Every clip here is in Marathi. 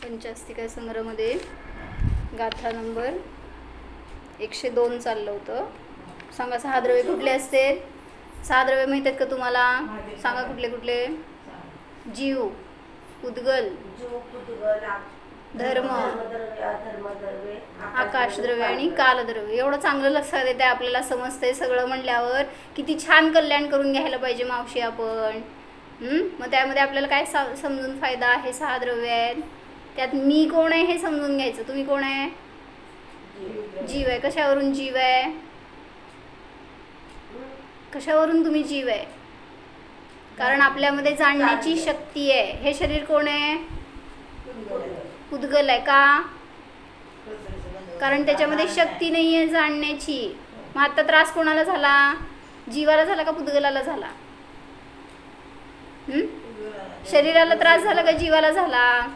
पंचास्तिका संग्रहामध्ये गाथा नंबर 102 चाललं होतं. सांगा 6 द्रव्य कुठले असते? 6 द्रव्य माहित आहेत का तुम्हाला? सांगा कुठले कुठले? जीव, उद्गल, धर्म, आकाशद्रव्य आणि कालद्रव्य. एवढं चांगलं लक्षात येते, आपल्याला समजतंय सगळं म्हणल्यावर. किती छान कल्याण करून घ्यायला पाहिजे मावशी आपण. मग त्यामध्ये आपल्याला काय समजून फायदा आहे? 6 द्रव्य आहेत, त्यात मी कोण आहे हे समजून घ्यायचं. तुम्ही कोण आहे? जीव आहे. कशावरून जीव आहे? कशावरून तुम्ही जीव आहे? कारण आपल्यामध्ये जाणण्याची शक्ती आहे. हे शरीर कोण आहे? उद्गल आहे. का? कारण त्याच्यामध्ये शक्ती नाही आहे जाणण्याची. मग आता त्रास कोणाला झाला? जीवाला झाला का पुद्गलाला झाला? शरीराला त्रास झाला का जीवाला झाला?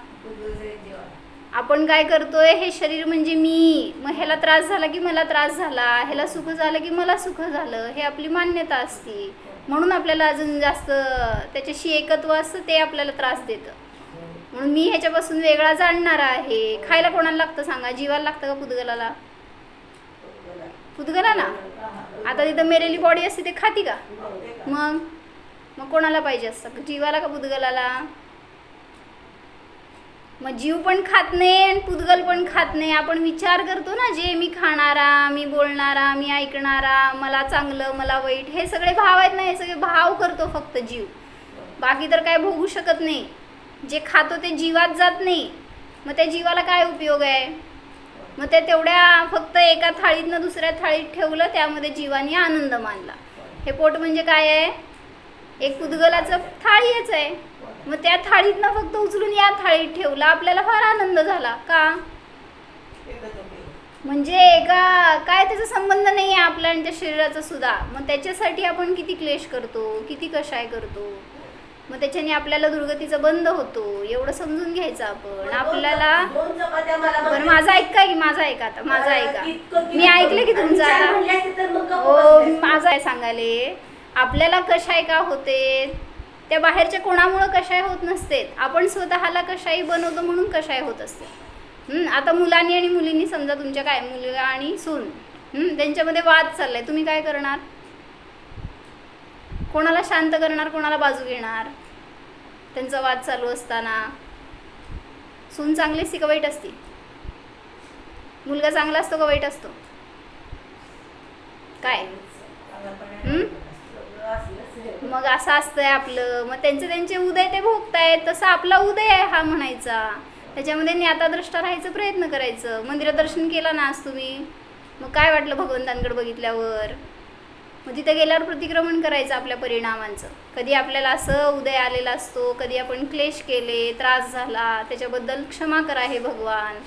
आपण काय करतोय? हे शरीर म्हणजे मी. मग ह्याला त्रास झाला की मला त्रास झाला, ह्याला सुख झालं की मला सुख झालं, हे आपली मान्यता असते. म्हणून आपल्याला अजून जास्त त्याच्याशी एकत्व असतं, ते आपल्याला त्रास देतं. म्हणून मी ह्याच्यापासून वेगळा जाणणार आहे. खायला कोणाला लागतं सांगा? जीवाला लागतं का पुद्गलाला? पुद्गलाला. आता तिथं मेलेली बॉडी असते, ते खाती का? मग कोणाला पाहिजे असतं? जीवाला का पुद्गलाला? मग जीव पण खात नाही आणि पुद्गल पण खात नाही. आपण विचार करतो ना, जे मी खाणारा, मी बोलणारा, मी ऐकणारा, मला चांगलं मला वाईट, हे सगळे भाव आहेत ना. हे सगळे भाव करतो फक्त जीव. बाकी तर काय भोगू शकत नाही. जे खातो ते जीवात जात नाही. मग त्या जीवाला काय उपयोग आहे? मग ते तेवढ्या फक्त एका थाळीतनं दुसऱ्या थाळीत ठेवलं, त्यामध्ये जीवाने आनंद मानला. हे पोट म्हणजे काय आहे? एक पुद्गलाचं थाळीच आहे. मग त्या थाळीतनं फक्त उचलून या थाळीत ठेवलं, आपल्याला फार आनंद झाला. का? म्हणजे एका काय त्याचा संबंध नाही आहे आपल्या आणि त्या शरीराचा सुद्धा. मग त्याच्यासाठी आपण किती क्लेश करतो, किती कशाय करतो. मग त्याच्याने आपल्याला दुर्गतीचा बंद होतो. एवढं समजून घ्यायचं आपण. आपल्याला बरं माझं ऐका की माझं ऐका. आता माझं ऐका, मी ऐकलं की तुमचं. आता हो, माझं आहे सांगाले. आपल्याला कशाय का होते? त्या बाहेरच्या कोणामुळं कशाय होत नसते. आपण स्वतःला कशाही बनवतो म्हणून कशाय होत असते. आता मुलांनी आणि मुलींनी समजा तुमच्या काय मुलगा आणि सून, त्यांच्यामध्ये वाद चाललाय. तुम्ही काय करणार? कोणाला शांत करणार, कोणाला बाजू घेणार? त्यांचा वाद चालू असताना सून चांगली असते का वाईट असते? मुलगा चांगला असतो का वाईट असतो? काय? मग असं असतंय आपलं. मग त्यांचे उदय ते भोगतायत, तसं आपला उदय आहे हा म्हणायचा. त्याच्यामध्ये ज्ञाताद्रष्टा राहायचा प्रयत्न करायचं. मंदिरात दर्शन केलं ना आज तुम्ही, मग काय वाटलं भगवंतांकडे बघितल्यावर? मग तिथं गेल्यावर प्रतिक्रमण करायचं आपल्या परिणामांचं. कधी आपल्याला असं उदय आलेला असतो, कधी आपण क्लेश केले, त्रास झाला, त्याच्याबद्दल क्षमा करा हे भगवान.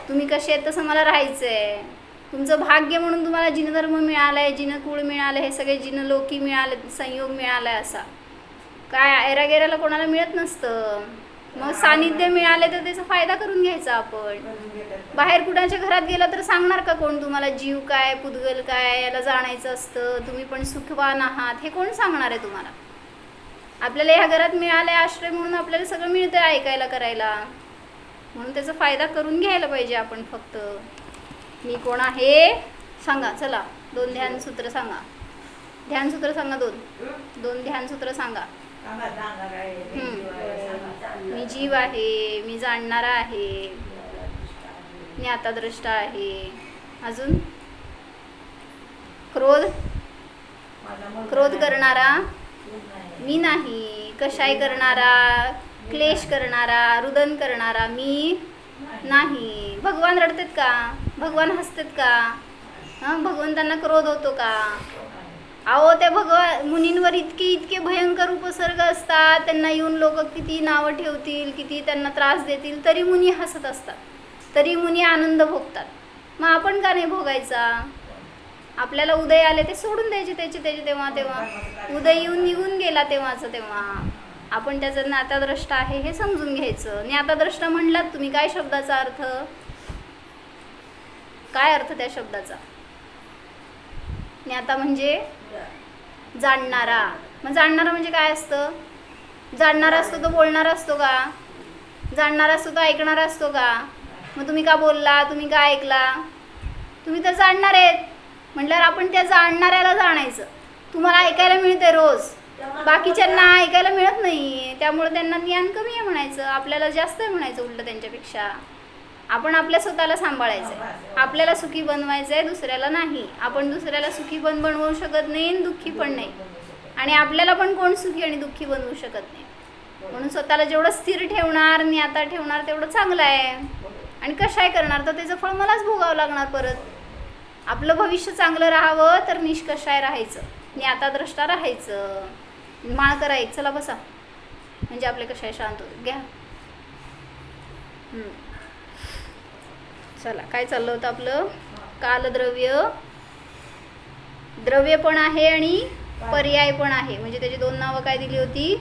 तुम्ही कसे आहेत तसं मला राहायचं आहे. तुमचं भाग्य म्हणून तुम्हाला जिनधर्म मिळाला आहे, जिनकुळ मिळालं, हे सगळे जिनलोकी मिळाले, संयोग मिळाला आहे. असा काय ऐरागेराला कोणाला मिळत नसतं. मग सानिध्य मिळाले तर त्याचा फायदा करून घ्यायचा आपण. बाहेर कुणाच्या घरात गेला तर सांगणार का कोण तुम्हाला जीव काय, पुद्गल काय, याला जाणायचं असतं, तुम्ही पण सुखवान आहात, हे कोण सांगणार आहे तुम्हाला? आपल्याला ह्या घरात मिळालं आहे आश्रय म्हणून आपल्याला सगळं मिळतं आहे ऐकायला करायला. म्हणून त्याचा फायदा करून घ्यायला पाहिजे आपण. फक्त मी कोण आहे सांगा. चला 2 ध्यानसूत्र सांगा. ध्यानसूत्र सांगा. 2 ध्यानसूत्र सांगा. मी जीव आहे, मी जाणणारा आहे, ज्ञाताद्रष्टा आहे. अजून क्रोध करणारा मी नाही. कशाय करणारा, क्लेश करणारा, रुदन करणारा मी नाही. भगवान रडतात का? भगवान हसतात का? भगवंतांना क्रोध होतो का? अहो त्या मुनींवर इतके भयंकर उपसर्ग असतात. त्यांना येऊन लोक किती नावं ठेवतील, किती त्यांना त्रास देतील, तरी मुनी हसत असतात, तरी मुनी आनंद भोगतात. मग आपण का नाही भोगायचा? आपल्याला उदय आले ते सोडून द्यायचे त्याचे तेव्हा. उदय येऊन निघून गेला तेव्हा. आपण त्याचा ज्ञाताद्रष्टा आहे हे समजून घ्यायचं. ज्ञाताद्रष्टा म्हणलात तुम्ही, काय शब्दाचा अर्थ? काय अर्थ त्या शब्दाचा? ज्ञाता म्हणजे जाणणारा. मग जाणणारा म्हणजे काय असतं? जाणणारा असतो तो बोलणारा असतो का? जाणणारा असतो तो ऐकणारा असतो का? मग तुम्ही का बोलला, तुम्ही का ऐकला? तुम्ही तर जाणणार आहेत म्हटल्यावर आपण त्या जाणणाऱ्याला जाणायचं. तुम्हाला ऐकायला मिळते रोज, बाकीच्यांना ऐकायला मिळत नाही, त्यामुळे त्यांना ज्ञान कमी आहे म्हणायचं, आपल्याला जास्त आहे म्हणायचं उलट त्यांच्यापेक्षा. आपण आपल्या स्वतःला सांभाळायचं आहे, आपल्याला सुखी बनवायचं आहे, दुसऱ्याला नाही. आपण दुसऱ्याला सुखी पण बनवू शकत नाही आणि दुःखी पण नाही, आणि आपल्याला पण कोण सुखी आणि दुःखी बनवू शकत नाही. म्हणून स्वतःला जेवढं स्थिर ठेवणार, ज्ञाता ठेवणार तेवढं चांगलं आहे. आणि कशाय करणार तर त्याचं फळ मलाच भोगावं लागणार परत. आपलं भविष्य चांगलं राहावं तर निष्कषाय राहायचं, ज्ञाताद्रष्टा राहायचं. माळ करायचं, चला बसा, म्हणजे आपले कशाय शांत होते. घ्या. चला, काय चाललं होतं आपलं? कालद्रव्य, द्रव्य पण आहे आणि पर्याय पण आहे. म्हणजे त्याची दोन नावं काय दिली होती?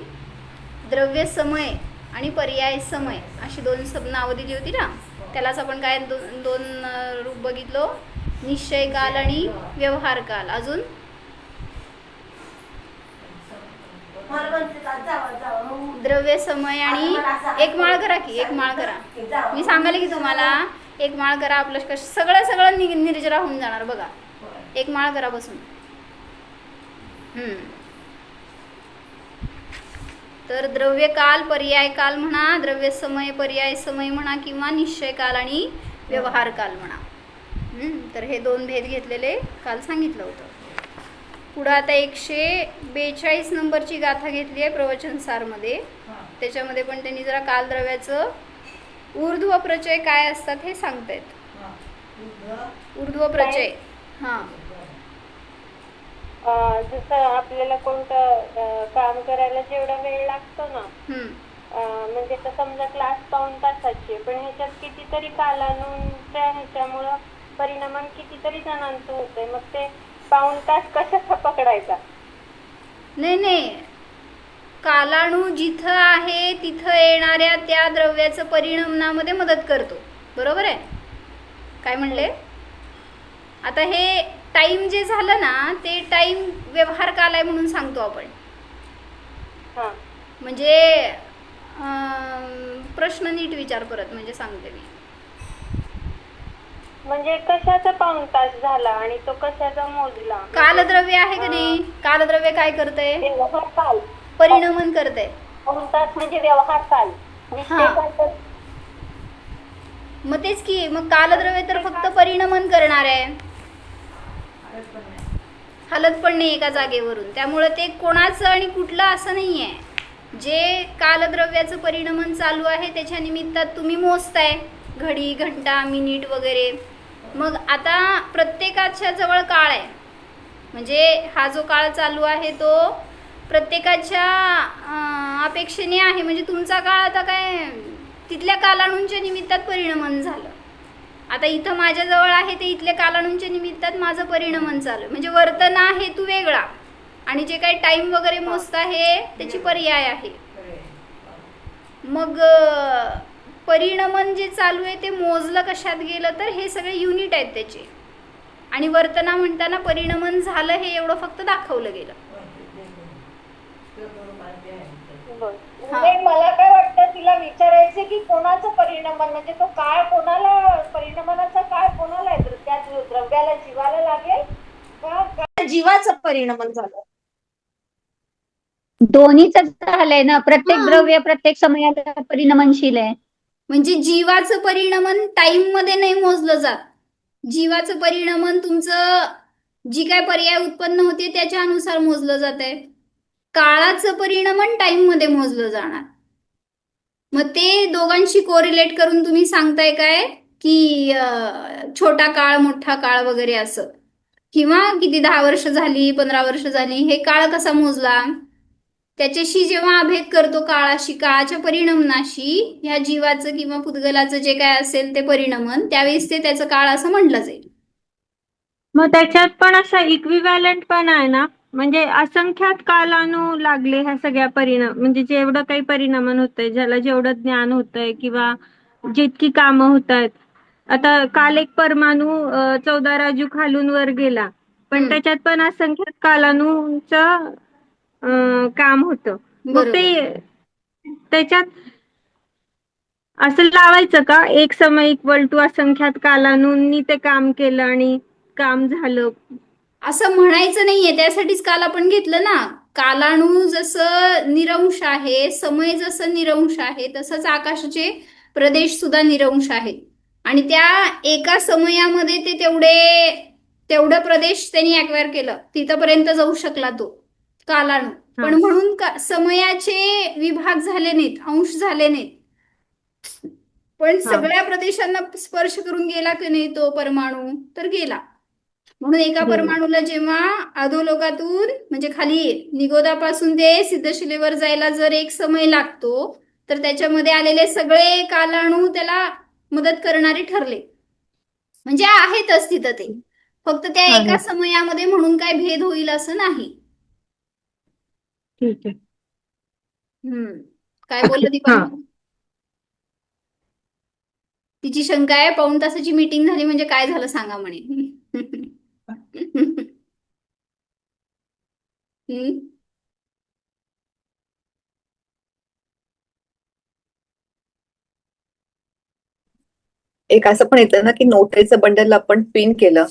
द्रव्य समय आणि पर्याय समय अशी दोन नावं दिली होती ना. त्यालाच आपण काय दोन रूप बघितलो, निश्चय काल आणि व्यवहार काल. अजून द्रव्य समय आणि एक माळ करा की, एक माळ करा. मी सांगाले की तुम्हाला एक माळ करा, आपलं सगळं निर्जरा होऊन जाणार बघा. एक माळ करा बसून. तर द्रव्य काल, पर्याय काल म्हणा, द्रव्य समय, पर्याय समय म्हणा, किंवा निश्चय काल आणि व्यवहार काल म्हणा. तर हे दोन भेद घेतलेले काल सांगितलं होतं. पुढं आता 142 नंबरची गाथा घेतली आहे प्रवचनसारमध्ये. त्याच्यामध्ये पण त्यांनी जरा कालद्रव्याचं ऊर्ध्व प्रचय काय असतात हे सांगतायत. ऊर्ध्व प्रचय, हां, जसं आपल्याला कोणतं काम करायला जेवढा वेळ लागतो ना, म्हणजे तर समजा क्लास पाऊण तासाची, पण ह्याच्यात कितीतरी कालानुच्या ह्याच्यामुळं परिणामान कितीतरी जणांचं होतंय. मग ते पाऊण तास कशाचा पकडायचा? नाही, कालाणू जिथं आहे तिथं येणाऱ्या त्या द्रव्याचं परिणामामध्ये मदत करतो. बरोबर आहे? काय म्हणले? आता हे टाइम जे झालं ना, ते टाइम व्यवहार काल आहे म्हणून सांगतो आपण. म्हणजे प्रश्न नीट विचार परत, म्हणजे सांगते मी. म्हणजे कशाचा पाऊण तास झाला आणि तो कशाचा मोजला? कालद्रव्य आहे की नाही? कालद्रव्य काय करतंय? व्यवहार काल परिणमन करतंय. पाऊण तास म्हणजे व्यवहार काल. मग तेच की, मग कालद्रव्य तर फक्त परिणमन करणार आहे, हलत पण नाही एका जागेवरून. त्यामुळे ते कोणाचं आणि कुठलं असं नाही आहे. जे कालद्रव्याचं परिणमन चालू आहे त्याच्या निमित्तात तुम्ही मोजताय घडी, घंटा, मिनिट वगैरे. मग आता प्रत्येकाच्या जवळ काळ आहे, म्हणजे हा जो काळ चालू आहे तो प्रत्येकाच्या अपेक्षेने आहे. म्हणजे तुमचा काळ आता काय तिथल्या कालाणूंच्या निमित्तात परिणमन झालं. आता इथं माझ्याजवळ आहे ते इथल्या कालाणूंच्या निमित्तात माझं परिणमन चालू आहे. म्हणजे वर्तन आहे तू वेगळा, आणि जे काही टाईम वगैरे मोजता आहे त्याची पर्याय आहे. मग परिणमन जे चालू आहे ते मोजलं कशात गेलं तर हे सगळे युनिट आहेत त्याचे. आणि वर्तना म्हणताना परिणमन झालं हे एवढं फक्त दाखवलं गेलं. मला काय वाटतं तिला विचारायचं की कोणाचं परिणमन, म्हणजे तो काळ कोणाला, परिणमनाचा काळ कोणाला आहे? त्या द्रव्याला, जीवाला लागेल का जीवाचं परिणमन झालं? दोन्हीच झालंय ना. प्रत्येक द्रव्य प्रत्येक समयाला परिणमनशील आहे. म्हणजे जीवाचं परिणमन टाइम मध्ये नाही मोजलं जात. जीवाचं परिणमन तुमचं जी काय पर्याय उत्पन्न होते त्याच्या अनुसार मोजलं जात आहे. काळाचं परिणमन टाइम मध्ये मोजलं जाणार. मग ते दोघांशी कोरिलेट करून तुम्ही सांगताय काय की छोटा काळ, मोठा काळ वगैरे असं, किंवा किती 10 वर्ष झाली, 15 वर्ष झाली, हे काळ कसा मोजला? त्याच्याशी जेव्हा अभेद करतो काळाशी, काळाच्या परिणमनाशी, ह्या जीवाचं किंवा पुद्गलाचं जे काय असेल ते परिणमन, त्यावेळेस ते त्याचं काळ असं म्हटलं जाईल. मग त्याच्यात पण असा इक्विव्हॅलंट पण आहे ना, म्हणजे असंख्यात कालानु लागले ह्या सगळ्या परिणाम, म्हणजे जेवढं काही परिणमन होतंय, ज्याला जेवढं ज्ञान होतंय किंवा जितकी कामं होत आहेत. आता काल एक परमाणू 14 राजू खालून वर गेला, पण त्याच्यात पण असंख्यात कालानुचं काम होतं. मग ते त्याच्यात असं लावायचं का एक समय इक्वल टू असंख्यात कालानूंनी ते काम केलं आणि काम झालं? असं म्हणायचं नाहीये, त्यासाठीच काल आपण घेतलं ना. कालाणू जसं निरंश आहे, समय जसं निरंश आहे, तसंच आकाशाचे प्रदेश सुद्धा निरंश आहेत. आणि त्या एका समयामध्ये ते तेवढं प्रदेश त्यांनी अक्वायर केलं, तिथपर्यंत जाऊ शकला तो कालाणू. पण म्हणून समयाचे विभाग झाले नाहीत, अंश झाले नाहीत. पण सगळ्या प्रदेशांना स्पर्श करून गेला की नाही तो परमाणू, तर गेला. म्हणून एका परमाणूला जेव्हा अधोलोकातून म्हणजे खाली निगोदापासून ते सिद्धशिलेवर जायला जर एक समय लागतो, तर त्याच्यामध्ये आलेले सगळे कालाणू त्याला मदत करणारे ठरले. म्हणजे आहेतच तिथं ते, फक्त त्या एका समयामध्ये म्हणून काय भेद होईल असं नाही. ठीक आहे. काय बोललं दीपा? तिची शंका आहे, पाऊण तासाची मीटिंग झाली म्हणजे काय झालं सांगा म्हणे. एक असं पण येतं ना की नोटेचं बंडल आपण पिन केलं,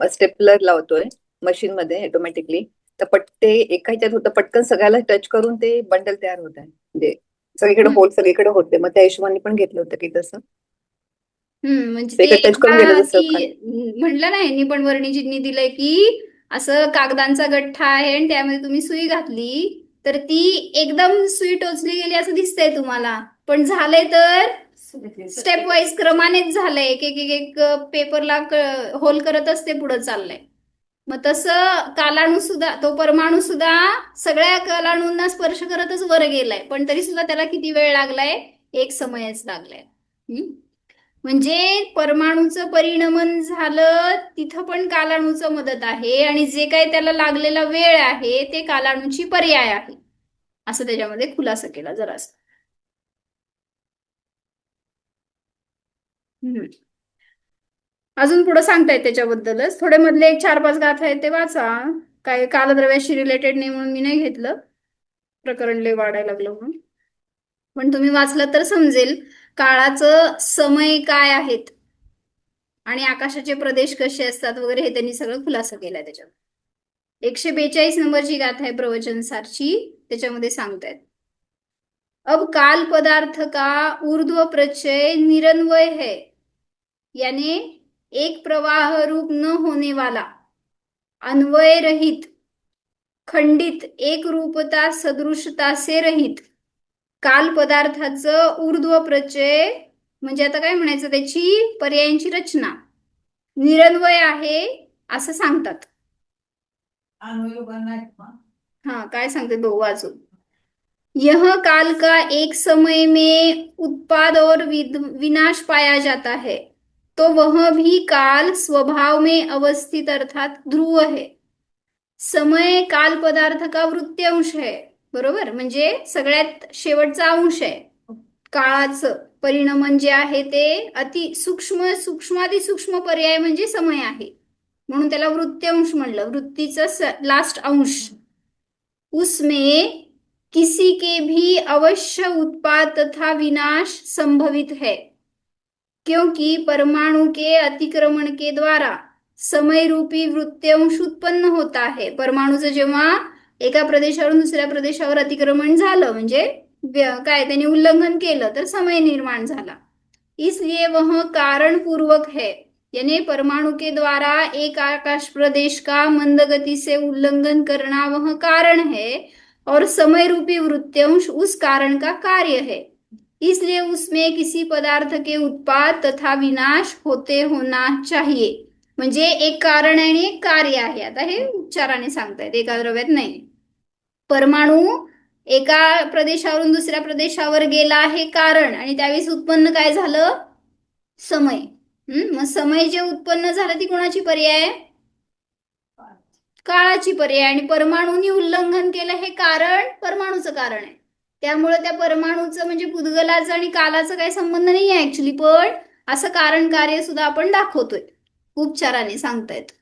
स्टेपलर लावतोय मशीन मध्ये ऑटोमॅटिकली, तर ते एका ह्याच्यात होतं, पटकन सगळ्याला टच करून ते बंडल तयार होत आहे. म्हणजे सगळीकडे होल सगळीकडे होते. मग त्या हिशोबाने पण घेतलं होतं की तसं म्हणजे ते टच करून गेलं जसं म्हणलं ना ह्यांनी पण वर्णिजींनी दिलंय की असं कागदांचा गठ्ठा आहे आणि त्यामध्ये तुम्ही सुई घातली तर ती एकदम सुई टोचली गेली असं दिसतंय तुम्हाला, पण झालंय तर स्टेप वाईज क्रमानेच झालंय. एक एक एक पेपरला होल करतच ते पुढे चाललंय. मग तसं कालाणू सुद्धा, तो परमाणू सुद्धा सगळ्या कालाणूंना स्पर्श करतच वर गेलाय, पण तरी सुद्धा त्याला किती वेळ लागलाय? एक समयच लागलाय. म्हणजे परमाणूचं परिणमन झालं तिथं पण कालाणूचं मदत आहे, आणि जे काही त्याला लागलेला वेळ आहे ते कालाणूची पर्याय आहे, असं त्याच्यामध्ये खुलासा केला जरासं. अजून पुढे सांगतायत त्याच्याबद्दलच, थोडे मधले एक 4-5 गाथा आहेत ते वाचा. काय कालद्रव्याशी रिलेटेड नाही म्हणून मी नाही घेतलं, प्रकरण लय वाढायला लागलं म्हणून. पण तुम्ही वाचलं तर समजेल काळाचं समय काय आहेत आणि आकाशाचे प्रदेश कसे असतात वगैरे, हे त्यांनी सगळं खुलासा केलाय त्याच्यात. 142 नंबरची गाथा आहे प्रवचनसारची, त्याच्यामध्ये सांगतायत, अब काल पदार्थ का ऊर्ध्व प्रचय निरन्वय है, यानी एक प्रवाह रूप न होने वाला, अन्वय रहित, खंडित, एक रूपता सदृशता से रहित काल पदार्थाचं ऊर्ध्व प्रचय म्हणजे आता काय म्हणायचं, त्याची पर्यायांची रचना निरन्वय आहे असं सांगतात. हा काय सांगते बघू वाचून. यह काल का एक समय में उत्पाद और विनाश पाया जाता है, तो वह भी काल स्वभाव में अवस्थित अर्थात ध्रुव है. समय काल पदार्थ का वृत्यांश है, बरोबर, म्हणजे सगळ्यात शेवटचा अंश आहे. काळाचं परिणमन जे आहे ते अति सूक्ष्म सूक्ष्मातिसूक्ष्म पर्याय म्हणजे समय आहे, म्हणून त्याला वृत्यांश म्हणलं, वृत्तीचं लास्ट अंश. उसमें किसी के भी अवश्य उत्पाद तथा विनाश संभवित है, क्योंकि परमाणु के अतिक्रमण के द्वारा समय रूपी वृत्यांश उत्पन्न होता है. परमाणूचं जेव्हा एका प्रदेशावरून दुसऱ्या प्रदेशावर अतिक्रमण झालं म्हणजे काय त्यांनी उल्लंघन केलं तर समय निर्माण झाला. इसलिए वह कारण पूर्वक है, यानी परमाणु के द्वारा एक आकाश प्रदेश का मंद गति से उल्लंघन करना वह कारण है, और समय रूपी वृत्यांश उस कारण का कार्य है. इसलिए उसमें किसी पदार्थ के उत्पाद तथा विनाश होते होना चाहिए. म्हणजे एक कारण आहे आणि एक कार्य आहे. आता हे उच्चाराने सांगतायत, एका द्रव्यात नाही. परमाणू एका प्रदेशावरून दुसऱ्या प्रदेशावर गेला आहे कारण, आणि त्यावेळेस उत्पन्न काय झालं? समय. मग समय जे उत्पन्न झालं ती कोणाची पर्याय? काळाची पर्याय. आणि परमाणूंनी उल्लंघन केलं हे कारण परमाणूचं कारण आहे. त्यामुळे त्या परमाणूचं म्हणजे पुद्गलाचं आणि कालाचं काही संबंध नाही आहे ऍक्च्युली, पण असं कारण कार्य सुद्धा आपण दाखवतोय, उपचाराने सांगतायत.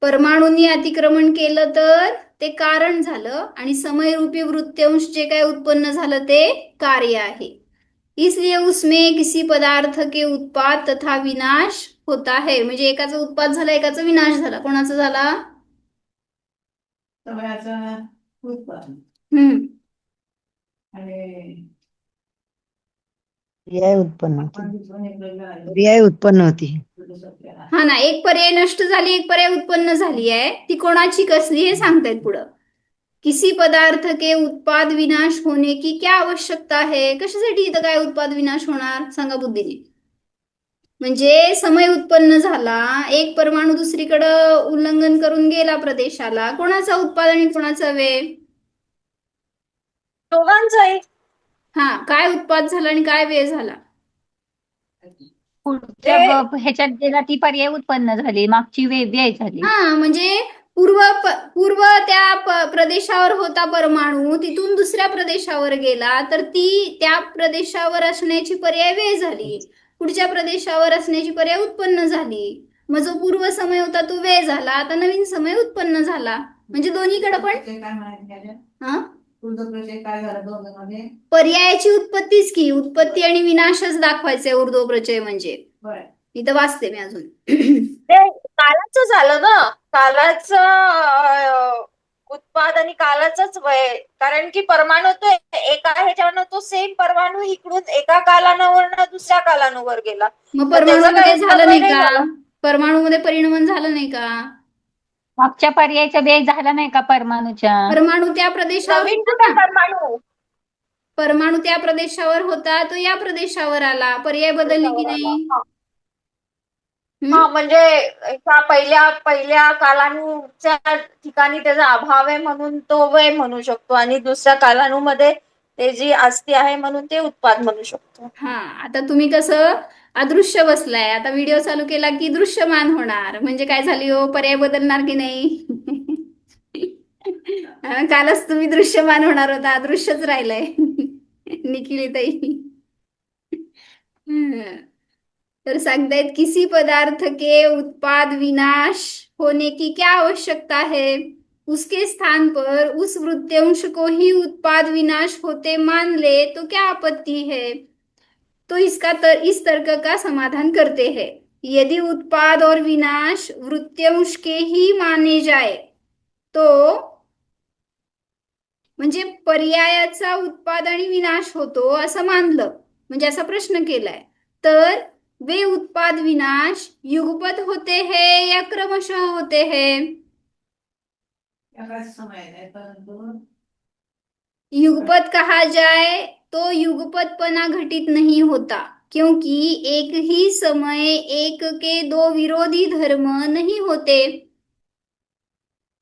परमाणूंनी अतिक्रमण केलं तर ते कारण झालं, आणि समयरूपी वृत्यांश जे काय उत्पन्न झालं ते कार्य आहे. इसलिए उसमें किसी पदार्थ के उत्पाद तथा विनाश होता है. म्हणजे एकाचा उत्पाद झाला, एकाचा विनाश झाला. कोणाचा झाला? हम्म. पर्याय उत्पन्न होती. पर्याय उत्पन्न होती. हा ना, एक पर्याय नष्ट झाली, एक पर्याय उत्पन्न झाली आहे. ती कोणाची कसली हे सांगतायत पुढं. किसी पदार्थ के उत्पाद विनाश होने की क्या आवश्यकता है. कशासाठी इथं काय उत्पाद विनाश होणार सांगा बुद्धीने. म्हणजे समय उत्पन्न झाला, एक परमाणू दुसरीकडं उल्लंघन करून गेला प्रदेशाला. कोणाचा उत्पाद आणि कोणाचा व्यय? दोघांचाही. हा, काय उत्पाद झाला आणि काय व्यय झाला? पुढच्या ह्याच्यात गेला ती पर्याय उत्पन्न झाली, मागची व्यय झाली. हा, म्हणजे पूर्व त्या प्रदेशावर होता परमाणू, तिथून दुसऱ्या प्रदेशावर गेला तर ती त्या प्रदेशावर असण्याची पर्याय व्यय झाली, पुढच्या प्रदेशावर असण्याची पर्याय उत्पन्न झाली. मग जो पूर्व समय होता तो व्यय झाला, आता नवीन समय उत्पन्न झाला. म्हणजे दोन्हीकडे पण हा पर्यायाची उत्पत्तीच की, उत्पत्ती आणि विनाशच दाखवायचे ऊर्ध्व प्रचय. म्हणजे इथं वाचते मी अजून. ते कालाचं झालं ना, कालाचं उत्पाद आणि कालाचंच वय. कारण की परमाणू तो एका ह्याच्यावरनं तो सेम परमाणू इकडून एका कालानुवरनं दुसऱ्या कालानुवर गेला. मग तर त्याचं परमाणूमध्ये काही झालं नाही नाही का? झालं. परमाणूमध्ये परिणमन झालं नाही का? मागच्या पर्यायचा व्यय झाला नाही का परमाणूच्या? परमाणू त्या प्रदेशावर नवीन होता कुठे ना? परमाणू परमाणू त्या प्रदेशावर होता, तो या प्रदेशावर आला. पर्याय बदलली की नाही? हा, म्हणजे ह्या पहिल्या कालाणूच्या ठिकाणी त्याचा अभाव आहे म्हणून तो वय म्हणू शकतो, आणि दुसऱ्या कालाणूमध्ये ते जी अस्ती आहे म्हणून ते उत्पाद म्हणू शकतो. हा, आता तुम्ही कसं अदृश्य बसलाय, आता व्हिडिओ चालू केला की दृश्यमान होणार. म्हणजे काय झाली हो, पर्याय बदलणार की नाही? कालच तुम्ही दृश्यमान होणार होता, अदृश्यच राहिलंय. निखिलीताई. तर सांगतायत किसी पदार्थ के उत्पाद विनाश होने की क्या आवश्यकता है, उसके स्थान पर उस वृत्यांश को ही उत्पाद विनाश होते मान ले तो क्या आपत्ति है. तो इस तर्क का समाधान करते हैं. यदि उत्पाद और विनाश वृत्यांश के ही माने जाए तो, म्हणजे पर्यायाचा उत्पाद आणि विनाश होतो असं मानलं, म्हणजे असा प्रश्न केलाय, तर वे उत्पाद विनाश युगपत होते हैं या क्रमशः होते हैं? युगपत कहा जाए तो युगपतपना घटित नहीं होता, क्योंकि एक ही समय एक के दो विरोधी धर्म नहीं होते.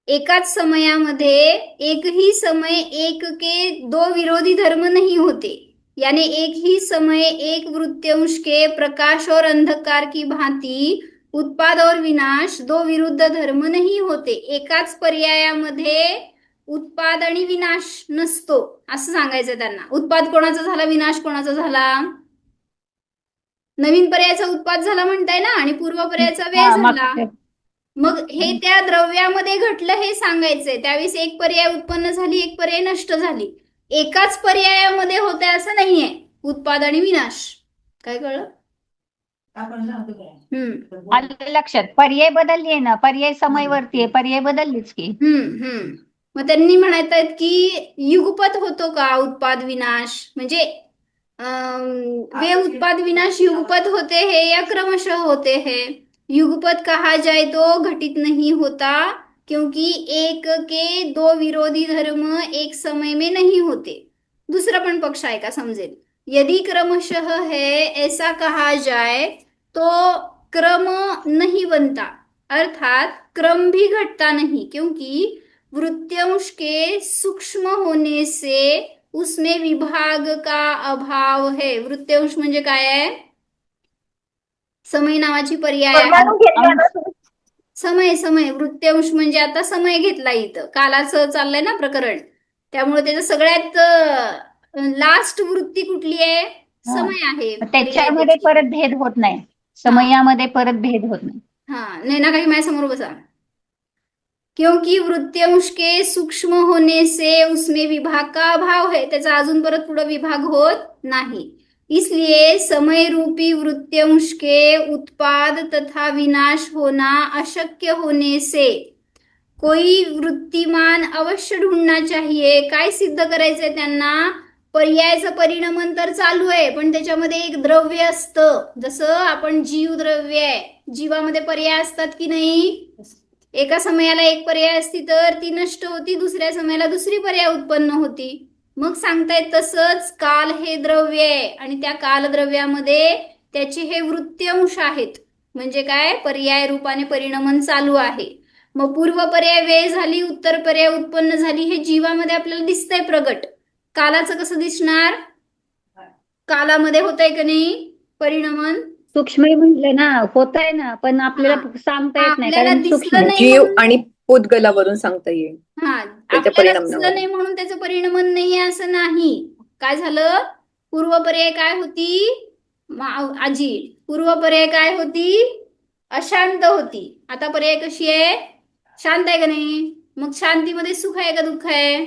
एकाच समयामध्ये एक ही समय एक के दो विरोधी धर्म नहीं होते. यानी एक ही समय एक वृत्यांश के प्रकाश और अंधकार की भांति उत्पाद और विनाश दो विरुद्ध धर्म नहीं होते. एकाच पर्यायामध्ये उत्पाद आणि विनाश नसतो असं सांगायचं त्यांना. उत्पाद कोणाचा झाला, विनाश कोणाचा झाला? नवीन पर्यायाचा उत्पाद झाला म्हणताय ना, आणि पूर्व पर्यायाचा व्यय झाला. मग हे त्या द्रव्यामध्ये घटलं हे सांगायचंय. त्यावेळेस एक पर्याय उत्पन्न झाली, एक पर्याय नष्ट झाली. एकाच पर्यायामध्ये होते असं नाहीये उत्पाद आणि विनाश. काय कळलं? आलं लक्षात. पर्याय बदलली ना, पर्याय समयवरती आहे, पर्याय बदललीच की. मग त्यांनी म्हणत आहेत की युगपत होतो का उत्पाद विनाश, म्हणजे वे उत्पाद विनाश युगपत होते हैं या क्रमशः होते हैं. युगपत कहा जाए तो घटित नहीं होता, क्योंकि एक के दो विरोधी धर्म एक समय में नहीं होते. दूसरा पण पक्ष आहे का समजेल. यदि क्रमशः है ऐसा कहा जाए तो क्रम नहीं बनता, अर्थात क्रम भी घटता नहीं, क्योंकि वृत्यांश के सूक्ष्म होने से उसमें विभाग का अभाव है. वृत्यांश म्हणजे काय आहे? समय नावाची पर्याय आहे. समय वृत्यांश म्हणजे आता समय घेतला इथं, कालाचं चाललंय ना प्रकरण, त्यामुळे त्याचं सगळ्यात लास्ट वृत्ती कुठली आहे? समय आहे. त्याच्यामध्ये परत भेद होत नाही, समयामध्ये परत भेद होत नाही. हा, नैना काही माझ्यासमोर बसा. क्योंकि वृत्यांश के सूक्ष्म होने से उसमें विभाग का अभाव है. त्याचा अजून परत पुढे विभाग होत नाही. इसलिए समय रूपी वृत्यांश के उत्पाद तथा विनाश होना अशक्य होने से कोई वृत्तिमान अवश्य ढूंढना चाहिए. काय सिद्ध करायचंय त्यांना? पर्यायाचं परिणमन तर चालू आहे, पण त्याच्यामध्ये एक द्रव्य असतं. जसं आपण जीव द्रव्य आहे, जीवामध्ये पर्याय असतात की नाही? एका समयाला एक पर्याय असती तर ती नष्ट होती, दुसऱ्या समयाला दुसरी पर्याय उत्पन्न होती. मग सांगतायत तसंच काल हे द्रव्य आहे आणि त्या कालद्रव्यामध्ये त्याचे हे वृत्यांश आहेत. म्हणजे काय? पर्याय रूपाने परिणमन चालू आहे. मग पूर्व पर्याय वेळ झाली, उत्तर पर्याय उत्पन्न झाली, हे जीवामध्ये आपल्याला दिसतंय प्रगट. कालाचं कसं दिसणार? कालामध्ये होतंय का नाही परिणमन? सूक्ष्म म्हटलं ना, होत आहे ना, पण आपल्याला सांगता येत नाही आपल्याला कारण दिसलं सूक्ष्म आहे. नाही जीव म्हणून- आणि उद्गलावरून सांगता येईल. हा, त्याच्या आपल्याला परिणाम दिसलं नाही. नाही म्हणून त्याचं परिणमन नाही असं नाही. काय झालं? पूर्व पर्याय काय होती? आजी, पूर्व पर्याय काय होती? अशांत होती. आता पर्याय कशी आहे? शांत आहे का नाही? मग शांतीमध्ये सुख आहे का दुःख आहे?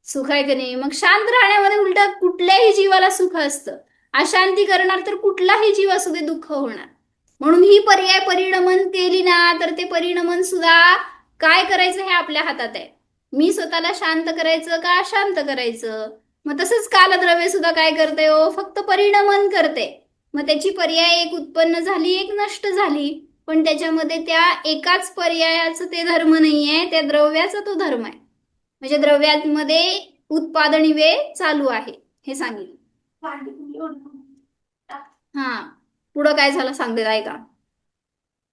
सुख आहे का नाही? मग शांत राहण्यामध्ये उलट कुठल्याही जीवाला सुख असतं. अशांती करणार तर कुठलाही जीव असू दे दुःख होणार. म्हणून ही पर्याय परिणमन केली ना, तर ते परिणमन सुद्धा काय करायचं हे आपल्या हातात आहे. मी स्वतःला शांत करायचं का अशांत करायचं? मग तसंच कालद्रव्य सुद्धा काय करते हो? फक्त परिणमन करते. मग त्याची पर्याय एक उत्पन्न झाली, एक नष्ट झाली, पण त्याच्यामध्ये त्या एकाच पर्यायाचं ते धर्म नाहीये, त्या द्रव्याचा तो धर्म आहे. म्हणजे द्रव्यांमध्ये उत्पादन वेळ चालू आहे हे सांगितलं. हा, पुढं काय झालं सांगते ऐका.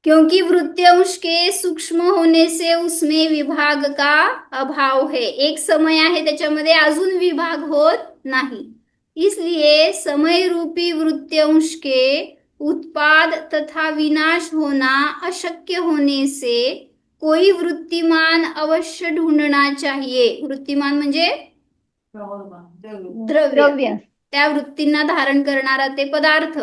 क्योंकि वृत्यांश के सूक्ष्म होने से उसमें विभाग का अभाव है. एक समय आहे त्याच्यामध्ये अजून विभाग होत नाही. इसलिए समय रूपी वृत्यांश के उत्पाद तथा विनाश होना अशक्य होने से कोई वृत्तिमान अवश्य ढूंढना चाहिए. वृत्तिमान म्हणजे द्रव्य, द्रव्य त्या वृत्तींना धारण करणारा ते पदार्थ.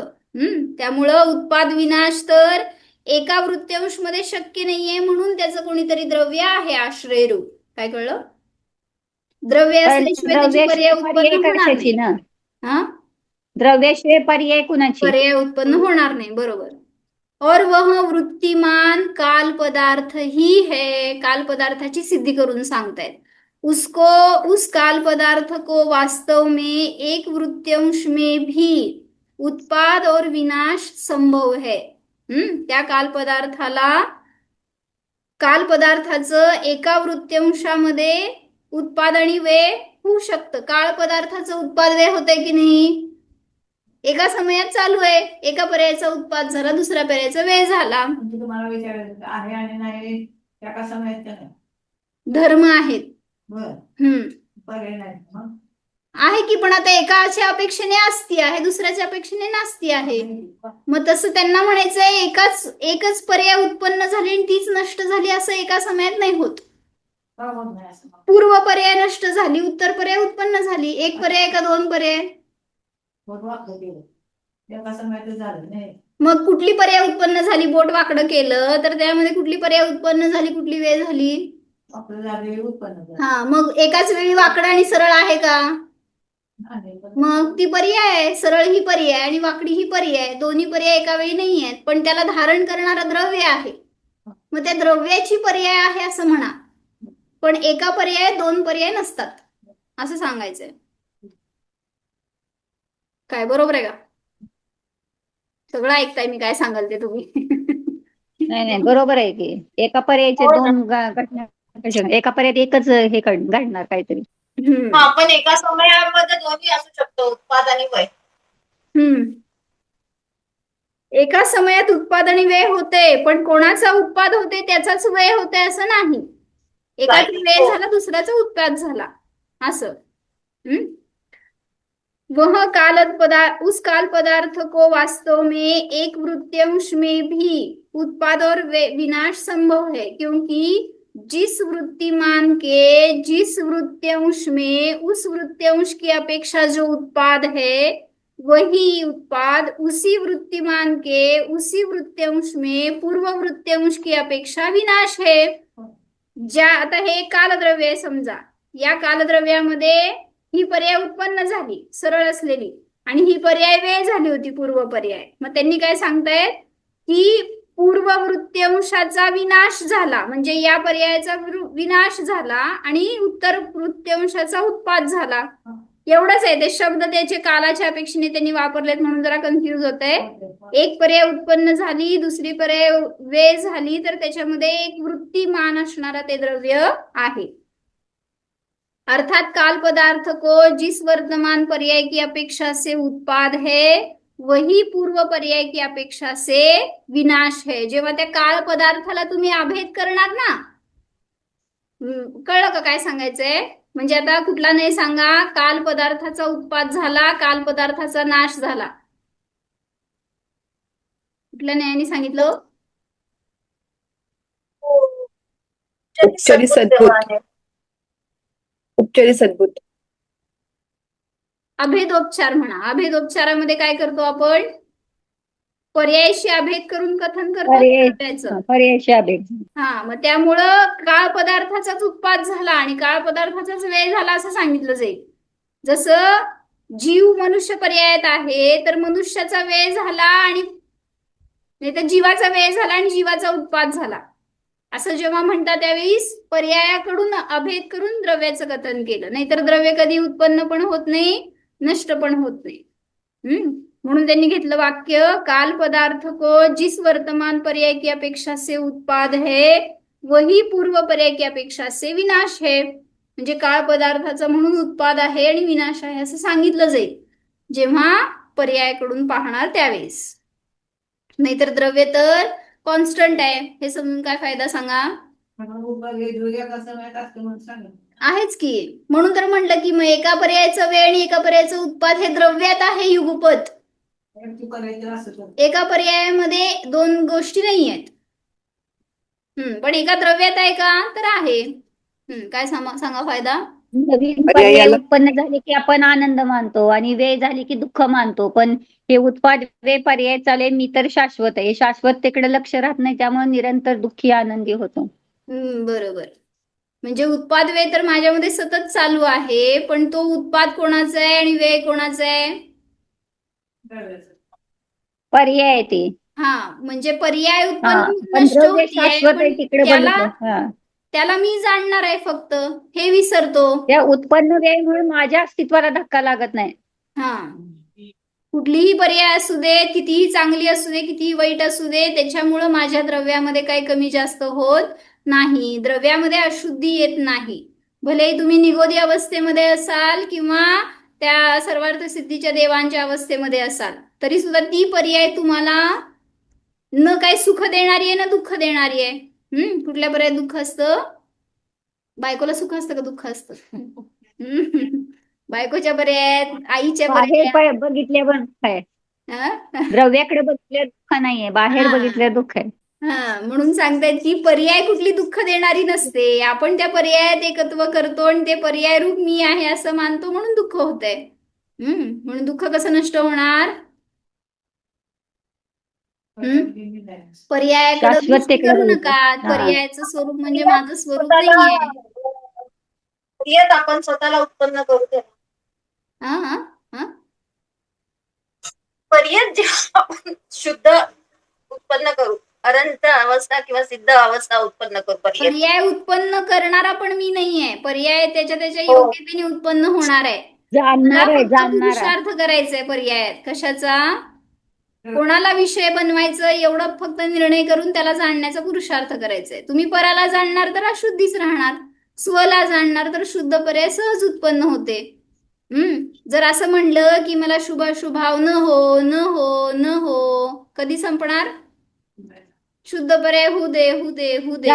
त्यामुळं उत्पाद विनाश तर एका वृत्यांश मध्ये शक्य नाहीये, म्हणून त्याचं कोणीतरी द्रव्य आहे आश्रय रूप. काय कळलं? द्रव्य असल्याशिवाय त्याची पर्याय उत्पन्न होणार कशाची नाही. ना, हा, द्रव्याशिवाय पर्याय कुणाची? पर्याय उत्पन्न होणार नाही. बरोबर. और वह वृत्तिमान काल पदार्थ ही है. काल पदार्थाची सिद्धी करून सांगतायत. उसको, उस काल पदार्थ को वास्तव में एक वृत्यांश में भी उत्पाद और विनाश संभव है. त्या काल पदार्थाचं एका वृत्यांशामध्ये उत्पाद आणि व्यय होऊ शकतं. काळ पदार्थाचं उत्पाद व्यय होतंय की नाही? एका समयात चालू आहे, एका पर्यायाचा उत्पाद झाला, दुसऱ्या पर्यायाचा व्यय झाला. तुम्हाला विचारायचं आहे आणि नाही एका समयात नाही. धर्म आहेत. बरं, पर्याय नाही मग आहे की, पण आता एकाच्या अपेक्षेने असती आहे, दुसऱ्याच्या अपेक्षेने नास्ती आहे. मग तसं त्यांना म्हणायचंय एकच पर्याय उत्पन्न झाली आणि तीच नष्ट झाली असं एका समयात नाही होत. का होत नाही असं? पूर्व पर्याय नष्ट झाली, उत्तर पर्याय उत्पन्न झाली. एक पर्याय का दोन पर्याय? बोट वाकडं केलं एका समयात झालं नाही. मग कुठली पर्याय उत्पन्न झाली? बोट वाकडं केलं तर त्यामध्ये कुठली पर्याय उत्पन्न झाली, कुठली वेळ झाली? आपलं झालेलं उत्पन्न झालं. हा, मग एकाच वेळी वाकडं आणि सरळ आहे का? आणि पण मग ती पर्याय आहे. सरळ ही पर्याय आणि वाकडी ही पर्याय. दोन्ही पर्याय एका वेळी नाही आहेत, पण त्याला धारण करणारं द्रव्य आहे. मग त्या द्रव्याची पर्याय आहे असं म्हणा, पण एका पर्याय दोन पर्याय नसतात असं सांगायचंय. काय बरोबर आहे का? सगळं ऐकताय मी काय सांगाल ते तुम्ही? नाही नाही, बरोबर आहे की. एका पर्यायाचे दोन घटना कशा? एका पर्यायात एकच हे घडणार काहीतरी. हा, पण एका समयामध्ये दोन्ही असू शकतो, उत्पाद आणि वय. एका समयात उत्पाद आणि व्यय होते, पण कोणाचा उत्पाद होते त्याचाच व्यय होते असं नाही. एकाचा व्यय झाला, दुसऱ्याचा उत्पाद झाला असं. वह उस काल पदार्थ को वास्तव में एक वृत्यांश में भी उत्पाद और विनाश संभव है, क्योंकि जिस वृत्तिमान के जिस वृत्यांश में उस वृत्यांश की अपेक्षा जो उत्पाद है वही उत्पाद उसी वृत्तिमान के उसी वृत्यांश में पूर्व वृत्यांश की अपेक्षा विनाश है. आता हे कालद्रव्य आहे समजा, या कालद्रव्यामध्ये ही पर्याय उत्पन्न झाली सरळ असलेली, आणि ही पर्याय वेळ झाली होती, पूर्व पर्याय. मग त्यांनी काय सांगतायत की पूर्व वृत्त्यंशाचा विनाश झाला, म्हणजे या पर्यायाचा विनाश झाला आणि उत्तर वृत्त्यंशाचा उत्पाद झाला. एवढंच आहे ते शब्द, त्याचे कालाच्या अपेक्षेने त्यांनी वापरलेत म्हणून जरा कन्फ्युज होत आहे. एक पर्याय उत्पन्न झाली, दुसरी पर्याय वेळ झाली, तर त्याच्यामध्ये एक वृत्तिमान असणारा ते द्रव्य आहे. अर्थात काल पदार्थ को जिस वर्तमान पर्याय की अपेक्षा से उत्पाद है वही पूर्व पर्याय की अपेक्षा से विनाश है. जेव्हा त्या काल पदार्थाला तुम्ही अभेद करणार ना, कळलं का काय सांगायचंय? म्हणजे आता कुठला नाही सांगा, काल पदार्थाचा उत्पाद झाला, काल पदार्थाचा नाश झाला. कुठल्या न्यायाने सांगितलं? उपचारी सद्भूत. उपचारी सद्भूत. अभेदोपचार म्हणा. अभेदोपचारामध्ये काय करतो आपण? पर्यायाशी अभेद करून कथन करतो त्याचं. पर्यायशी अभेद. हा, मग त्यामुळं काळ पदार्थाचाच उत्पाद झाला आणि काळ पदार्थाचाच वेळ झाला असं सांगितलं जाईल. जसं जीव मनुष्य पर्यायात आहे, तर मनुष्याचा वेळ झाला आणि नाही तर जीवाचा वेळ झाला आणि जीवाचा उत्पाद झाला असं जेव्हा म्हणतात त्यावेळेस पर्यायाकडून अभेद करून द्रव्याचं कथन केलं. नाहीतर द्रव्य कधी उत्पन्न पण होत नाही, नष्ट पण होत नाही. म्हणून त्यांनी घेतलं वाक्य, काल पदार्थ को जिस वर्तमान पर्याय की अपेक्षा से उत्पाद है वही पूर्व पर्याय की अपेक्षा से विनाश है. म्हणजे काळ पदार्थाचा म्हणून उत्पाद आहे आणि विनाश आहे असं सांगितलं जाईल जेव्हा पर्यायाकडून पाहणार त्यावेळेस. नाहीतर द्रव्य तर कॉन्स्टंट आहे, हे समजून काय फायदा सांगा? आहेच की. म्हणून तर म्हटलं की मग एका पर्यायाचा वेळ आणि एका पर्यायाचं उत्पाद हे द्रव्यात आहे युगपत. एका पर्यायामध्ये दोन गोष्टी नाही आहेत. पण एका द्रव्यात आहे का? तर आहे. काय सांगा फायदा? नवीन पर्याय उत्पन्न झाले की आपण आनंद मानतो आणि वेळ झाली की दुःख मानतो. पण हे उत्पाद वे पर्याय चाले मी तर शाश्वत आहे, शाश्वततेकडे लक्ष राहत नाही, त्यामुळे निरंतर दुःखी आनंदी होतो. बरोबर. म्हणजे उत्पाद वेळ तर माझ्यामध्ये सतत चालू आहे, पण तो उत्पाद कोणाचा आहे आणि वेळ कोणाचा आहे? पर्याय ते. हा, म्हणजे पर्याय पण उत्पन्न नष्ट द्रव्य होतीये, शाश्वत आहे पण तिकडे बघितलं. त्याला मी जाणणार आहे फक्त, हे विसरतो. त्या उत्पन्न वेळेमुळे माझ्या अस्तित्वाला धक्का लागत नाही. हा, कुठलीही पर्याय असू दे, कितीही चांगली असू दे, कितीही वाईट असू दे, त्याच्यामुळं माझ्या द्रव्यामध्ये काही कमी जास्त होत नाही. द्रव्यामध्ये अशुद्धी येत नाही. भलेही तुम्ही निगोदी अवस्थेमध्ये असाल किंवा त्या सर्वार्थ सिद्धीच्या देवांच्या अवस्थेमध्ये असाल, तरी सुद्धा ती पर्याय तुम्हाला न काही सुख देणारी आहे ना दुःख देणारी आहे. कुठल्या पर्यायात दुःख असतं? बायकोला सुख असतं का दुःख असतं? बायकोच्या पर्यायात, आईच्या पर्यायात. बाहेर बघितल्यावर दुःख आहे, द्रव्याकडे बघितल्यावर दुःख नाहीये, बाहेर बघितल्यावर दुःख आहे. म्हणून सांगतायत की पर्याय कुठली दुःख देणारी नसते. आपण त्या पर्यायात एकत्व करतो आणि ते पर्याय रूप मी आहे असं मानतो म्हणून दुःख होतंय. म्हणून दुःख कसं नष्ट होणार? पर्यायाकडे दृष्टी करू नका. पर्यायाचं स्वरूप म्हणजे माझं स्वरूप नाहीये. पर्याय आपण स्वतःला उत्पन्न करू दे. पर्याय जेव्हा आपण शुद्ध उत्पन्न करू, अनंत अवस्था किंवा सिद्ध अवस्था उत्पन्न करू. पर्याय उत्पन्न करणारा पण मी नाहीये. पर्याय त्याच्या योग्यतेने उत्पन्न होणार आहे. पुरुषार्थ करायचंय पर्यायात. कशाचा? कोणाला विषय बनवायचं एवढं फक्त निर्णय करून त्याला जाणण्याचा पुरुषार्थ करायचंय. तुम्ही पराला जाणणार तर अशुद्धीच राहणार, स्वला जाणणार तर शुद्ध पर्याय सहज उत्पन्न होते. जर असं म्हणलं की मला शुभाशुभाव न हो न हो न हो, कधी संपणार? शुद्ध पर्याय होऊ दे होऊ दे होऊ दे,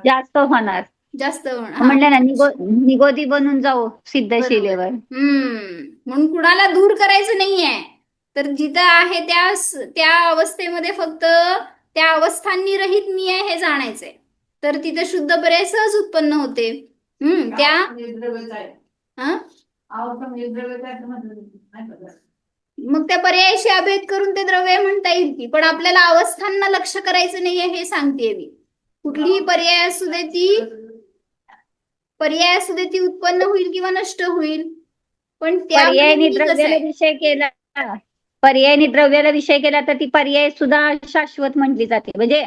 जास्त होणार. जास्त होणार. म्हणलं ना निगोदी बनून जाऊ सिद्धशिलेवर. म्हणून कुणाला दूर करायचं नाहीये. तर जिथं आहे त्या अवस्थेमध्ये फक्त त्या अवस्थांनी रहित मी आहे हे जाणायचंय, तर तिथं शुद्ध पर्याय सहज उत्पन्न होते. मग त्या पर्यायाशी अभेद करून ते द्रव्य म्हणता येईल की, पण आपल्याला अवस्थांना लक्ष करायचं नाहीये हे सांगतेय मी. कुठलीही पर्याय असू दे ती उत्पन्न होईल किंवा नष्ट होईल, पण त्यामध्ये पर्यायी मी कसं द्रव्याला आहे विषय केला, पर्यायी द्रव्याला विषय केला तर ती पर्याय सुद्धा शाश्वत म्हटली जाते, म्हणजे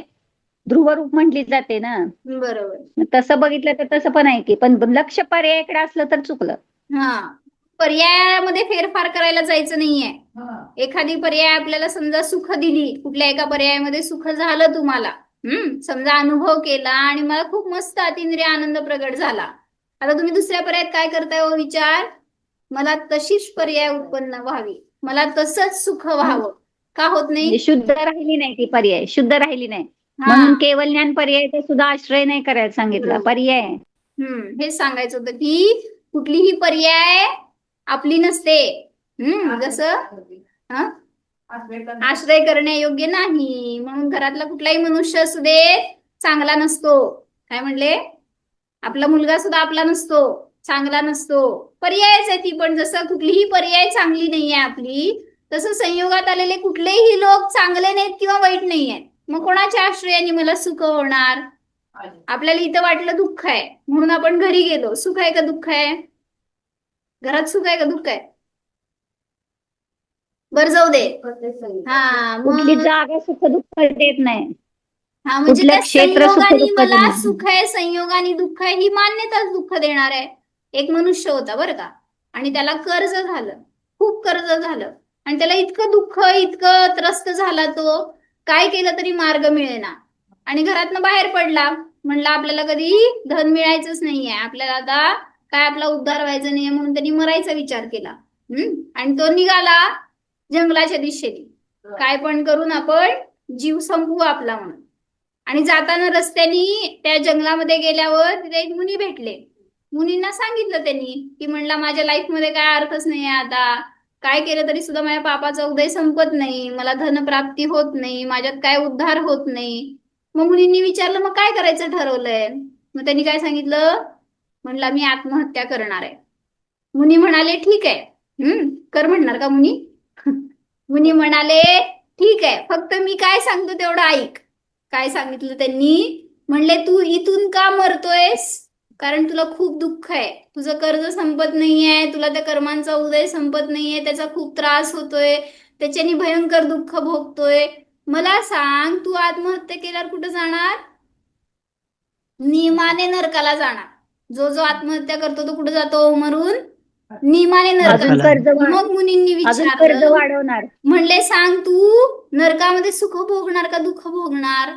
ध्रुवरूप म्हटली जाते ना. बरोबर. तसं बघितलं तर तसं पण आहे की, पण लक्ष पर्यायाकडे असलं तर चुकलं. हा, पर्यायामध्ये फेरफार करायला जायचं नाहीये. हा. एखादी पर्याय आपल्याला समजा सुख दिली, कुठल्या एका पर्यायामध्ये सुख झालं तुम्हाला, समजा अनुभव केला आणि मला खूप मस्त अतिंद्रिय आनंद प्रगट झाला. आता तुम्ही दुसऱ्या पर्यायात काय करताय हो विचार, मला तशीच पर्याय उत्पन्न व्हावी, मला तसंच सुख व्हावं, का होत म्हणजे नाही? शुद्ध राहिली नाही ती पर्याय, शुद्ध राहिली नाही. हा, म्हणून केवळ ज्ञान पर्याय सुद्धा आश्रय नाही करायला सांगितलं, बरोबर. पर्याय आहे. हेच सांगायचं होतं की कुठलीही पर्याय आपली नसते. जसं हा, आश्रय करण्यायोग्य नाही. म्हणून घरातला कुठलाही मनुष्य असू दे चांगला नसतो. काय म्हणले, आपला मुलगा सुद्धा आपला नसतो, चांगला नसतो. पर्यायच आहे ती पण. जसं कुठलीही पर्याय चांगली नाही आहे आपली, तसं संयोगात आलेले कुठलेही लोक चांगले नाहीत किंवा वाईट नाही आहेत. मग कोणाच्या आश्रयाने मला सुख होणार? आपल्याला इथं वाटलं दुःख आहे म्हणून आपण घरी गेलो, सुख आहे का दुःख आहे? घरात सुख आहे का दुःख आहे? बरं जाऊ दे. हा, कुठली मग जागा सुख दुःख देत नाही, हा, म्हणजे कुठलं त्या क्षेत्र सुख संयोगाने दुःख देत मला नाही. सुख आहे, संयोगाने दुःख आहे ही मान्यताच दुःख देणार आहे. एक मनुष्य होता बरं का, आणि त्याला कर्ज झालं, खूप कर्ज झालं, आणि त्याला इतकं दुःख, इतकं त्रस्त झाला, तो काय केलं तरी मार्ग मिळेना, आणि घरातनं बाहेर पडला. म्हणला आपल्याला कधी धन मिळायचंच नाहीये, आपल्याला आता काय आपला उद्धार व्हायचा नाहीये, म्हणून त्यांनी मरायचा विचार केला. आणि तो निघाला जंगलाच्या दिशेने, काय पण करून आपण जीव संपवू आपला म्हणून. आणि जाताना रस्त्याने त्या जंगलामध्ये गेल्यावर तिथे एक मुनी भेटले. मुनींना सांगितलं त्यांनी की म्हणला माझ्या लाईफ मध्ये काय अर्थच नाही आहे, आता काय केलं तरी सुद्धा माझ्या पापाचा उदय संपत नाही, मला धनप्राप्ती होत नाही, माझ्यात काय उद्धार होत नाही. मग मुनींनी विचारलं मग काय करायचं ठरवलंय? मग त्यांनी काय सांगितलं, म्हणला मी आत्महत्या करणार आहे. मुनी म्हणाले ठीक आहे. कर म्हणणार का मुनी? मुनी म्हणाले ठीक आहे, फक्त मी काय सांगतो तेवढं ऐक. काय सांगितलं त्यांनी, म्हणले तू इथून का मरतोयस? कारण तुला खूप दुःख आहे, तुझं कर्ज संपत नाहीये, तुला त्या कर्मांचा उदय संपत नाहीये, त्याचा खूप त्रास होतोय, त्याच्याने भयंकर दुःख भोगतोय. मला सांग, तू आत्महत्या केल्यावर कुठं जाणार? नियमाने नरकाला जाणार. जो जो आत्महत्या करतो तो कुठे जातो मरून? नियमाने अजून नरकाला. कर्ज मग मुनींनी अजून कर्ज विचारलं, वाढवणार. म्हणले सांग तू नरकामध्ये सुख भोगणार का दुःख भोगणार?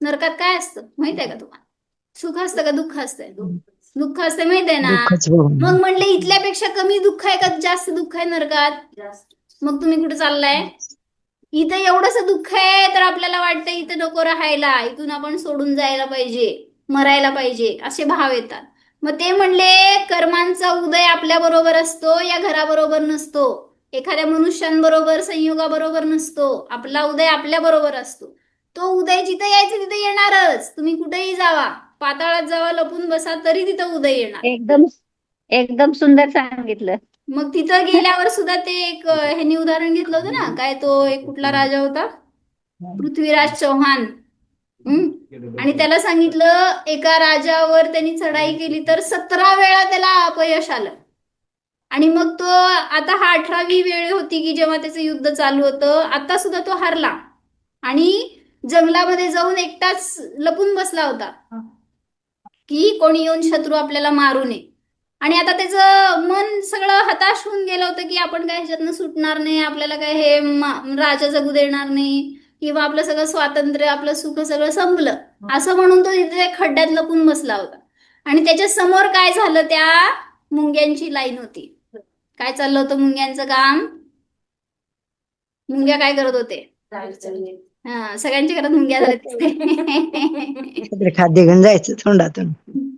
नरकात काय असतं माहित आहे का तुम्हाला? सुख असतं का दुःख असतंय? दुःख असते माहित आहे ना? मग म्हणले इथल्यापेक्षा कमी दुःख आहे का जास्त दुःख आहे नरकात? मग तुम्ही कुठे चाललाय? इथं एवढंच दुःख आहे तर आपल्याला वाटतं इथं नको राहायला, इथून आपण सोडून जायला पाहिजे, मरायला पाहिजे, असे भाव येतात. मग ते म्हणले कर्मांचा उदय आपल्या बरोबर असतो, या घराबरोबर नसतो, एखाद्या मनुष्यांबरोबर संयोगाबरोबर नसतो, आपला उदय आपल्या बरोबर असतो. तो उदय जिथे यायचं तिथे येणारच. तुम्ही कुठेही जावा, पाताळात जावा, लपून बसा, तरी तिथं उदय येणार. एकदम एकदम सुंदर सांगितलं. मग तिथं गेल्यावर सुद्धा ते एक ह्यांनी उदाहरण घेतलं होतं ना, काय तो एक कुठला राजा होता, पृथ्वीराज चौहान. आणि त्याला सांगितलं एका राजावर त्यांनी चढाई केली तर 17 वेळा त्याला अपयश आलं. आणि मग तो आता हा 18वी वेळ होती की जेव्हा त्याचं युद्ध चालू होतं, आता सुद्धा तो हारला आणि जंगलामध्ये जाऊन एकटाच लपून बसला होता की कोणी येऊन शत्रू आपल्याला मारू नये. आणि आता त्याचं मन सगळं हताश होऊन गेलं होतं की आपण काय ह्याच्यातनं सुटणार नाही, आपल्याला काय हे राजा जगू देणार नाही, किंवा आपलं सगळं स्वातंत्र्य, आपलं सुख सगळं संपलं, असं म्हणून तो तिथे खड्ड्यात लपून बसला होता. आणि त्याच्या समोर काय झालं, त्या मुंग्यांची लाईन होती. काय चाललं होतं मुंग्यांचं काम? मुंग्या काय करत होते? हा, सगळ्यांच्या घरात मुंग्या झाल्या. खाद्य घेऊन जायचं तोंडातून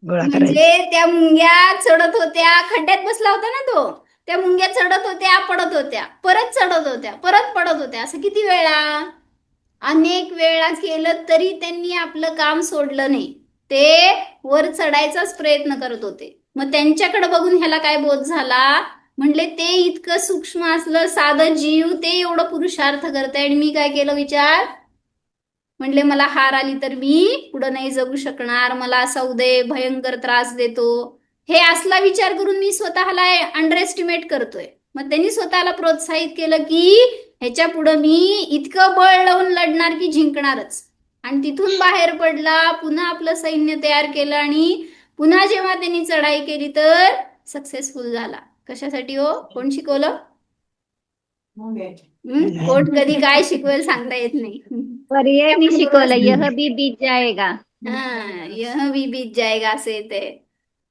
गोळा करायचं. म्हणजे त्या मुंग्या चढत होत्या, खड्ड्यात बसला होता ना तो, त्या मुंग्या चढत होत्या, पडत होत्या, परत चढत होत्या, परत पडत होत्या. असं किती वेळा? अनेक वेळा केलं तरी त्यांनी आपलं काम सोडलं नाही, ते वर चढायचाच प्रयत्न करत होते. मग त्यांच्याकडे बघून ह्याला काय बोध झाला, म्हणले ते इतकं सूक्ष्म असलं साधं जीव, ते एवढं पुरुषार्थ करतंय आणि मी काय केलं विचार, म्हणले मला हार आली तर मी पुढे नाही जगू शकणार, मला असा उदय भयंकर त्रास देतो, हे असला विचार करून मी स्वतःला अंडर एस्टिमेट करतोय. मग त्यांनी स्वतःला प्रोत्साहित केलं की ह्याच्या पुढं मी इतकं बळ लावून लढणार की जिंकणारच. आणि तिथून बाहेर पडला, पुन्हा आपलं सैन्य तयार केलं आणि पुन्हा जेव्हा त्यांनी चढाई केली तर सक्सेसफुल झाला. कशासाठी हो? कोण शिकवलं? कोण कधी काय शिकवेल सांगता येत नाही. पर्यायनी शिकवलं, यह बी बीत जाएगा. यह भी बीत जाएगा असं येते.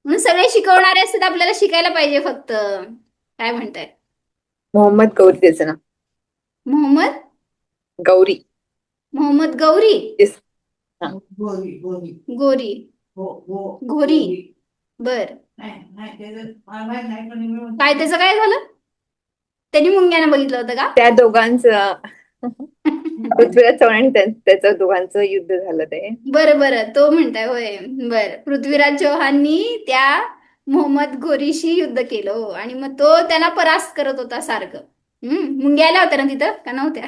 म्हणून सगळे शिकवणारे असतात, आपल्याला शिकायला पाहिजे फक्त. काय म्हणताय? मोहम्मद गौरी त्याचं नाव. मोहम्मद गौरी गौरी Yes. गोरी गोरी गोरी घोरी. बर, नाही नाही त्याचं मला माहित नाही पण मी म्हणतो- काय त्याचं काय झालं? त्यांनी मुंग्यानं बघितलं होतं का? त्या दोघांचं पृथ्वीराज चव्हाण आणि त्याचं दोघांचं युद्ध झालं ते. बरं बरं, तो म्हणताय होय. बर, पृथ्वीराज चौहाननी त्या मोहम्मद घोरीशी युद्ध केलं हो. आणि मग तो त्याला परास्त करत होता सारखं. मुंग्या आल्या होत्या ना तिथं का नव्हत्या?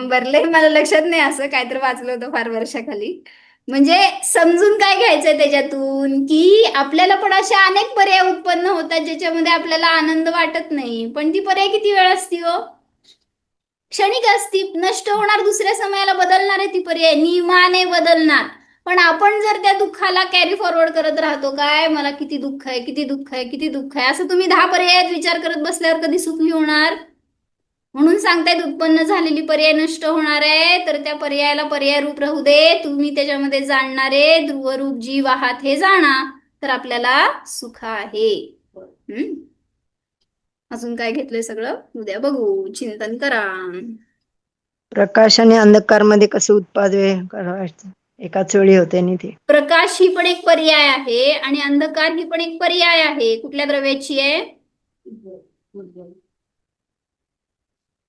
बरले, मला लक्षात नाही, असं काहीतरी वाचलं होतं फार वर्षाखाली. म्हणजे समजून काय घ्यायचंय त्याच्यातून की आपल्याला पण असे अनेक पर्याय उत्पन्न होतात ज्याच्यामध्ये आपल्याला आनंद वाटत नाही. पण ती पर्याय किती वेळ असती हो? क्षणिक असती, नष्ट होणार, दुसऱ्या समयाला बदलणार आहे ती पर्याय, नियमाने बदलणार. पण आपण जर त्या दुःखाला कॅरी फॉरवर्ड करत राहतो, काय मला किती दुःख आहे, किती दुःख आहे, किती दुःख आहे, असं तुम्ही 10 पर्यायात विचार करत बसल्यावर कधी सुखी होणार? म्हणून सांगतायत उत्पन्न झालेली पर्याय नष्ट होणार आहे, तर त्या पर्यायाला पर्याय रूप राहू दे. तुम्ही त्याच्यामध्ये जाणणारे ध्रुवरूप जीव आहात हे जाणा, तर आपल्याला सुख आहे. अजून काय घेतलंय सगळं उद्या बघू, चिंतन करा. प्रकाश आणि अंधकार मध्ये कसं उत्पादन करायचं एकाच वेळी होते नि ते. प्रकाश ही पण एक पर्याय आहे आणि अंधकार ही पण एक पर्याय आहे. कुठल्या द्रव्याची आहे?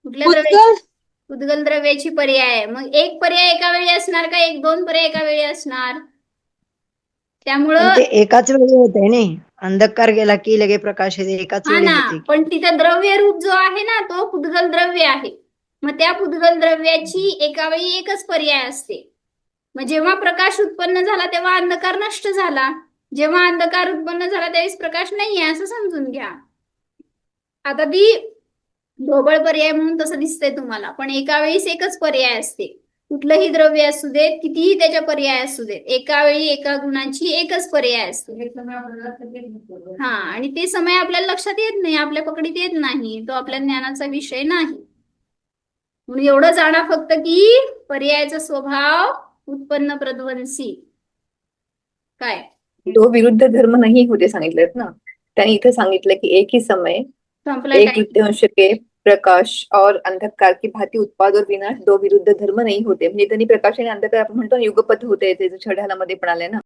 कुठल्या द्रव्याची? उद्गल द्रव्याची पर्याय आहे. मग एक पर्याय एका वेळी असणार का एक दोन पर्याय एका वेळी असणार? त्यामुळं पण ते एकाच वेळी होते नाही, अंधकार गेला की लगे प्रकाश येते, एकाच हा वेळी ना, होते. पण तिथं द्रव्य रूप जो आहे ना तो पुद्गल द्रव्य आहे. मग त्या पुद्गल द्रव्याची एका वेळी एकच पर्याय असते. मग जेव्हा प्रकाश उत्पन्न झाला तेव्हा अंधकार नष्ट झाला, जेव्हा अंधकार उत्पन्न झाला त्यावेळेस प्रकाश नाहीये असं समजून घ्या. आता ती ढोबळ पर्याय म्हणून तसं दिसतंय तुम्हाला, पण एका वेळेस एकच पर्याय असते. कुठलंही द्रव्य असू देत, कितीही त्याच्या पर्याय असू देत, एका वेळी एका गुणाची एकच पर्याय असते. हे समय आपल्याला लक्षात येत नसतं. हा, आणि ते समय आपल्याला लक्षात येत नाही, आपल्या पकडीत येत नाही, तो आपल्या ज्ञानाचा विषय नाही. म्हणून एवढं जाणा फक्त की पर्यायाचा स्वभाव उत्पन्न प्रध्वंसी. काय दो विरुद्ध धर्म नाही होते सांगितलेत ना. त्यांनी इथे सांगितलं की एक ही समय संपला एक टाइम? तृतीयांश के प्रकाश और अंधकार की भांति उत्पाद और विनाश दो विरुद्ध धर्म नहीं होते. म्हणजे त्यांनी प्रकाश आणि अंधकार आपण म्हणतो ना, युगपथ होते, ते छड्याला मध्ये पण आलंय ना.